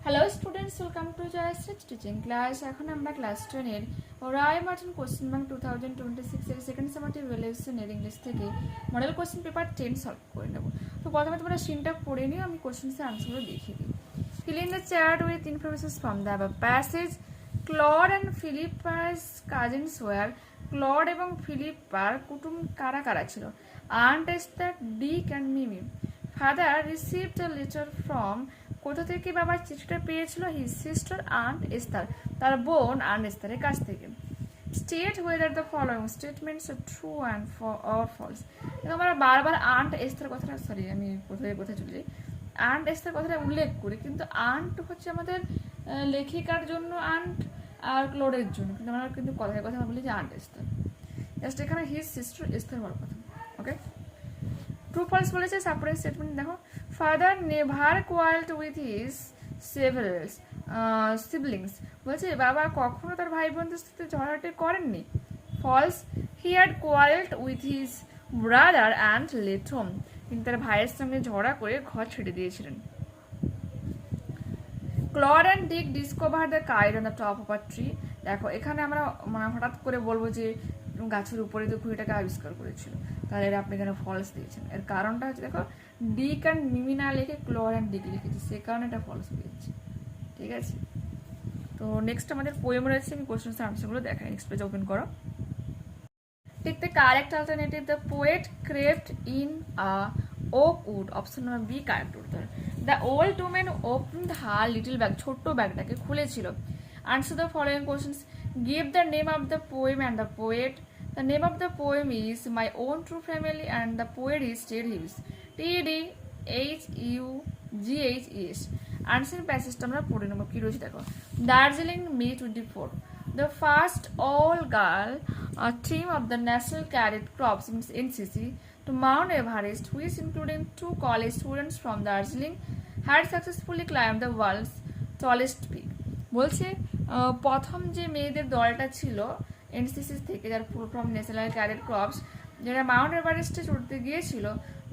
Hello students, welcome to Jayashree teaching class. এখন আমরা class 10-এর রায় মার্টিন কোশ্চেন ব্যাংক 2026 এর সেকেন্ড সামারটিভ রিলেশনের ইংলিশ থেকে মডেল কোশ্চেন পেপার 10 সলভ করে নেব। তো প্রথমে তোমরা সিনটা পড়ে নিও, আমি কোশ্চেন্সের আনসারগুলো দেখিয়ে দিই। Fill in the chat with information from the above passage. Claude and Philippa's cousins were. Claude এবং ফিলিপ্পার কুটুম কারা কারা ছিল? Aunt Esther, Dick and Mimi. Father received a letter from. কোথা থেকে বাবার চিঠিটা পেয়েছিল? His sister Aunt Esther, তার বোন আন্ট এস্তারের কাছ থেকে। State whether the following statements are true and or false. আমরা বারবার আন্ট এস্তার কথাটা আমি কোথায় চলে যাই, আন্ট এস্তার কথাটা উল্লেখ করি, কিন্তু আন্ট হচ্ছে আমাদের লেখিকার জন্য আন্ট আর ক্লোডের জন্য, কিন্তু আমরা কিন্তু কথায় বলি যে আন্ট এস্তার। জাস্ট এখানে হিজ সিস্টার এস্তার হওয়ার কথা। ওকে, ট্রু ফলস বলেছে। সাপোর্টিং স্টেটমেন্ট দেখো, father never quarrelled with his siblings, বলছে বাবা কখনো তার ভাই বোনদের সাথে ঝগড়াটে করেননি। False, he had quarrelled with his brother and left home, কিন্তু তার ভাইয়ের সঙ্গে ঝগড়া করে ঘর ছেড়ে দিয়েছিলেন। Claude and Dick discover the kite on the top of a tree. দেখো এখানে আমরা হঠাৎ করে বলবো যে গাছের উপরে তো ঘুড়িটাকে আবিষ্কার করেছিল, তাহলে আপনি এখানে ফলস দিয়েছেন। এর কারণটা হচ্ছে দেখো ডিক অ্যান্ড মিমি না লিখে ক্লড অ্যান্ড ডিক লিখেছি, সে কারণে এটা ফলস দিয়েছি। ঠিক আছে, তো নেক্সট আমাদের পোয়েম রয়েছে, আমি কোশ্চেন্স আনসারগুলো দেখাই। নেক্সট পেজ ওপেন করো। Take the correct alternative. The poet craved in a oak wood. Option number B correct উত্তর। The old woman opened her little bag. ছোট্ট ব্যাগটাকে খুলেছিল। Answer the following questions. Give the name of the poem and the poet. The name of the poem is My Own True Family and the poet is Ted Hughes. TDHUGHES. Answer passage আমরা পড়ে নেব কি রয়েছে দেখো। Darjeeling May 24. The first all-girl team of the National Cadet Corps NCC to Mount Everest, which including 2 college students from Darjeeling, had successfully climbed the world's tallest peak. বলছে প্রথম যে মেয়েদের দলটা ছিল এনসিসি থেকে, যার full form national cadet crops, যারা Mount এভারেস্টে চড়তে গিয়েছিল,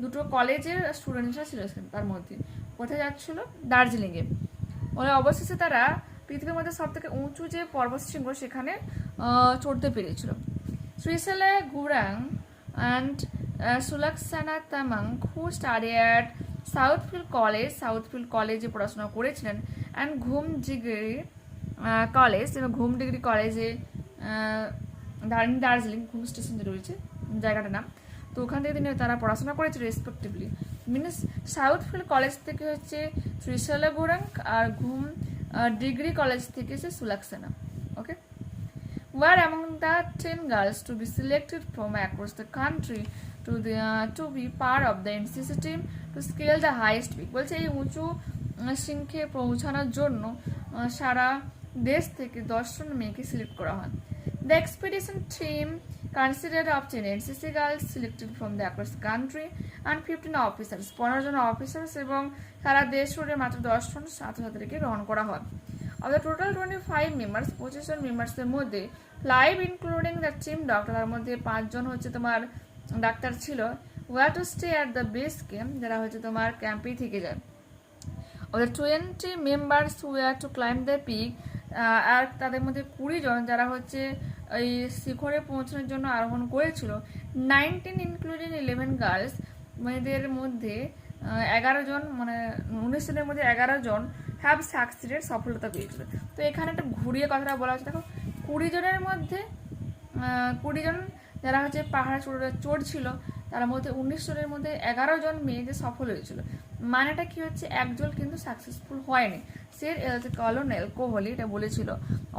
দুটো কলেজের স্টুডেন্টরা ছিল তার মধ্যে। কোথায় যাচ্ছিল? দার্জিলিংয়ে। অবশেষে তারা পৃথিবীর মধ্যে সব থেকে উঁচু যে পর্বত শৃঙ্গ সেখানে চড়তে পেরেছিল। Srishala Gurung and Sulaksana Tamang who study at Southfield কলেজে পড়াশোনা করেছিলেন, অ্যান্ড ঘুম ডিগ্রি কলেজ এবং ঘুম ডিগ্রি কলেজে দার্জিলিং ঘুম স্টেশন যে রয়েছে জায়গাটার নাম, তো ওখান থেকে তারা পড়াশোনা করেছিল রেসপেক্টিভলি। মিনস সাউথফিল্ড কলেজ থেকে হচ্ছে শ্রীশালা গুরাং আর ঘুম ডিগ্রি কলেজ থেকে হচ্ছে সুলাকসানা। ওকে, were among the 10 girls to be selected from across the country to be part of the NCC team to scale the highest peak. বলছে এই উঁচু শৃঙ্গে পৌঁছানোর জন্য সারা দেশ থেকে 10 জন মেয়েকে সিলেক্ট করা হয়। The expedition team considered of 10 NCC girls selected from the across the country and 15 officers, 15 John officers এবং সারা দেশ জুড়ে মাত্র 10 জন ছাত্রছাত্রীকে গ্রহণ করা হয়। Of the total 25 members, 25 জন মেম্বার্সের মধ্যে 5 ইনক্লুডিং দ্য টিম ডক্টর, তার মধ্যে 5 জন হচ্ছে তোমার ডাক্তার ছিল, were to stay at the base camp, যারা হচ্ছে তোমার ক্যাম্পেই থেকে যায়। Of the 20 members who were to climb the peak, আর তাদের মধ্যে 20 জন যারা হচ্ছে এই শিখরে পৌঁছানোর জন্য আরোহণ করেছিল। 19 ইনক্লুডিং 11 গার্লস, মেয়েদের মধ্যে 11 জন, 19 জনের মধ্যে 11 জন হ্যাভ সাকসিডেড, সফলতা পেয়েছিল। তো এখানে একটা ঘুরিয়ে কথাটা বলা হচ্ছে, দেখো 20 জনের মধ্যে 20 জন যারা হচ্ছে পাহাড়ে চড়ছিল, তার মধ্যে 19 জনের মধ্যে 11 জন মেয়ে যে সফল হয়েছিল। মানেটা কি হচ্ছে, একজন কিন্তু সাকসেসফুল হয়নি। স্যার কলোনেল কোহলি এটা বলেছিল,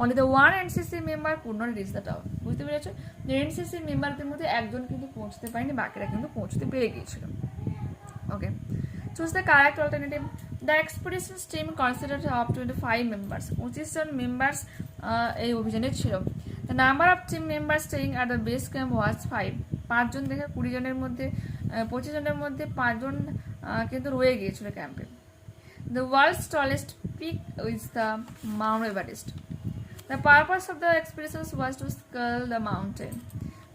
only the one NCC member could not reach the top. বুঝতে পেরেছো, যে এনসিসি মেম্বারদের মধ্যে একজন কিন্তু পৌঁছতে পারেনি, বাকিরা কিন্তু পৌঁছতে পেরে গিয়েছিল। ওকে, choose the correct alternative. The expedition team considered of 25 members. 25 John members এই অভিযানে ছিল। The number of team members staying at the base camp was 5. 5 জন দেখে 20 জনের মধ্যে 25 জনের মধ্যে 5 জন কিন্তু রয়ে গিয়েছিল ক্যাম্পে। The world's tallest peak is the Mount Everest. The purpose of the expedition was to scale the mountain.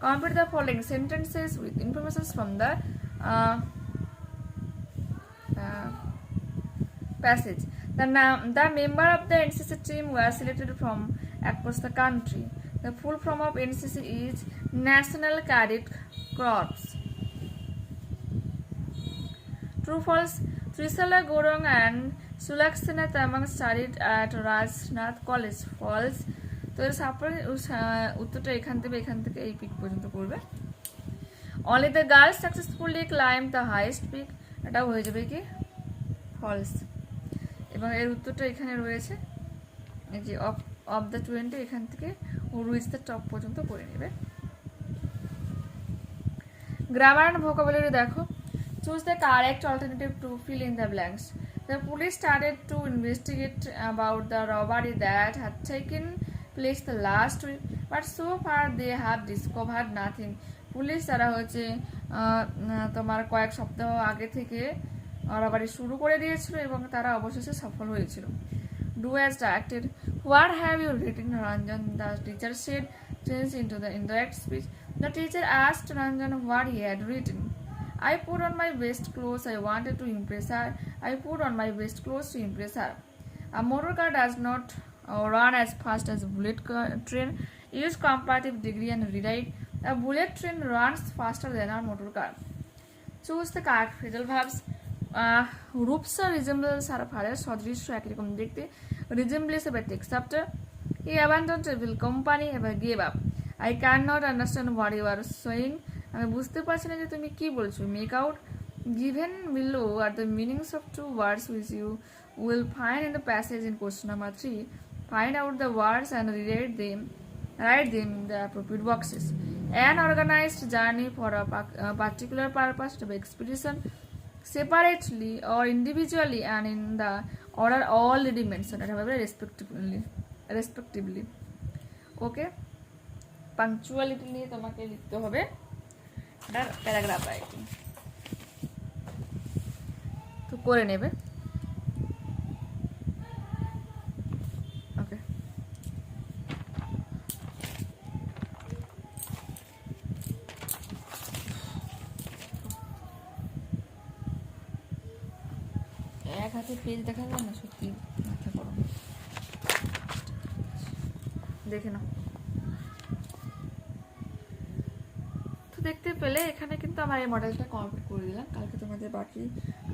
Complete the following sentences with information from the passage. The member of the NCC team were selected from across the country. The full form of NCC is National Cadet Corps. True false. Trishala Gorong and Sulaksana Tamang studied at Rajnath College. False. তো এর উত্তরটা এখান থেকে এই pick পর্যন্ত করবে। Only the girls successfully climbed the highest peak. এটাও হয়ে যাবে কি ফলস। এবং এর উত্তরটা এখানে রয়েছে, এই যে অফ দ্য 20 এখান থেকে রিচ দ্য টপ পর্যন্ত করে নেবে। গ্রামার এন্ড ভোকাবুলারি দেখো। Choose the correct alternative to fill in the blanks. The police started to investigate about the robbery that had taken place the last week, but so far they have discovered nothing. Police তারা হচ্ছে তোমার কয়েক সপ্তাহ আগে থেকে robbery শুরু করে দিয়েছিল এবং তারা অবশেষে সফল হয়েছিল। Do as directed. What have you written, Ranjan? The teacher said, change into the indirect speech. The teacher asked Ranjan what he had written. I put on my best clothes. I wanted to impress her. I put on my best clothes to impress her. A motor car does not run as fast as a bullet train. Use comparative degree and rewrite. A bullet train runs faster than a motor car. Choose the correct phrasal verbs. Rupsa resembles her father. সদৃশ্য একই রকম দেখতে। Resembles a text after. He abandoned evil company. Ever gave up. I cannot understand what you are saying. আমি বুঝতে পারছি না যে তুমি কি বলছো। Make out. Given below are the meanings of two words which you will find in the passage in question number 3. Find out the words and write them in the appropriate boxes. An organized journey for a particular purpose of expedition, separately or individually and in the order already mentioned, respectively. Okay, punctuality নিয়ে তোমাকে লিখতে হবে এটা paragraph writing, তো করে নেবে। এক হাতে পেজ দেখা যায় না, সত্যি মাথা গরম। দেখে নাও। তো দেখতে পেলে এখানে কিন্তু আমার এই মডেলটা কমপ্লিট করে দিলাম। কালকে তোমাদের বাকি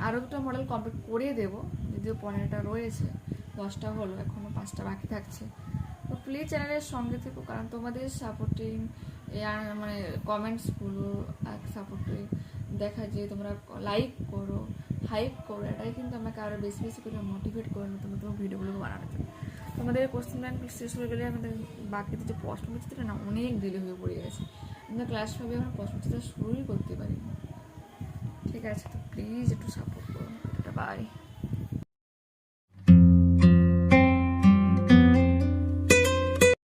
আরও দুটো মডেল কমপ্লিট করিয়ে দেবো, যদিও 15টা রয়েছে, 10টা হলো, এখনও 5টা বাকি থাকছে। তো প্লিজ চ্যানেলের সঙ্গে থেকো, কারণ তোমাদের সাপোর্টিং মানে কমেন্টসগুলো সাপোর্টিং দেখা যে তোমরা লাইক করো, হাইপ করো, এটাই কিন্তু আমাকে আরও বেশি বেশি করে মোটিভেট করে নতুন নতুন ভিডিওগুলো বানানোর জন্য। তোমাদের কোশ্চেন ব্যাংক শেষ হয়ে গেলে আমাদের বাকিতে যে প্রশ্নচিত্র না অনেক ডিলে হয়ে পড়ে গেছে। আমরা ক্লাস 5 এখন প্রশ্নচিত্র শুরুই করতে পারি। ঠিক আছে, তো প্লিজ একটু সাপোর্ট করো। বাই।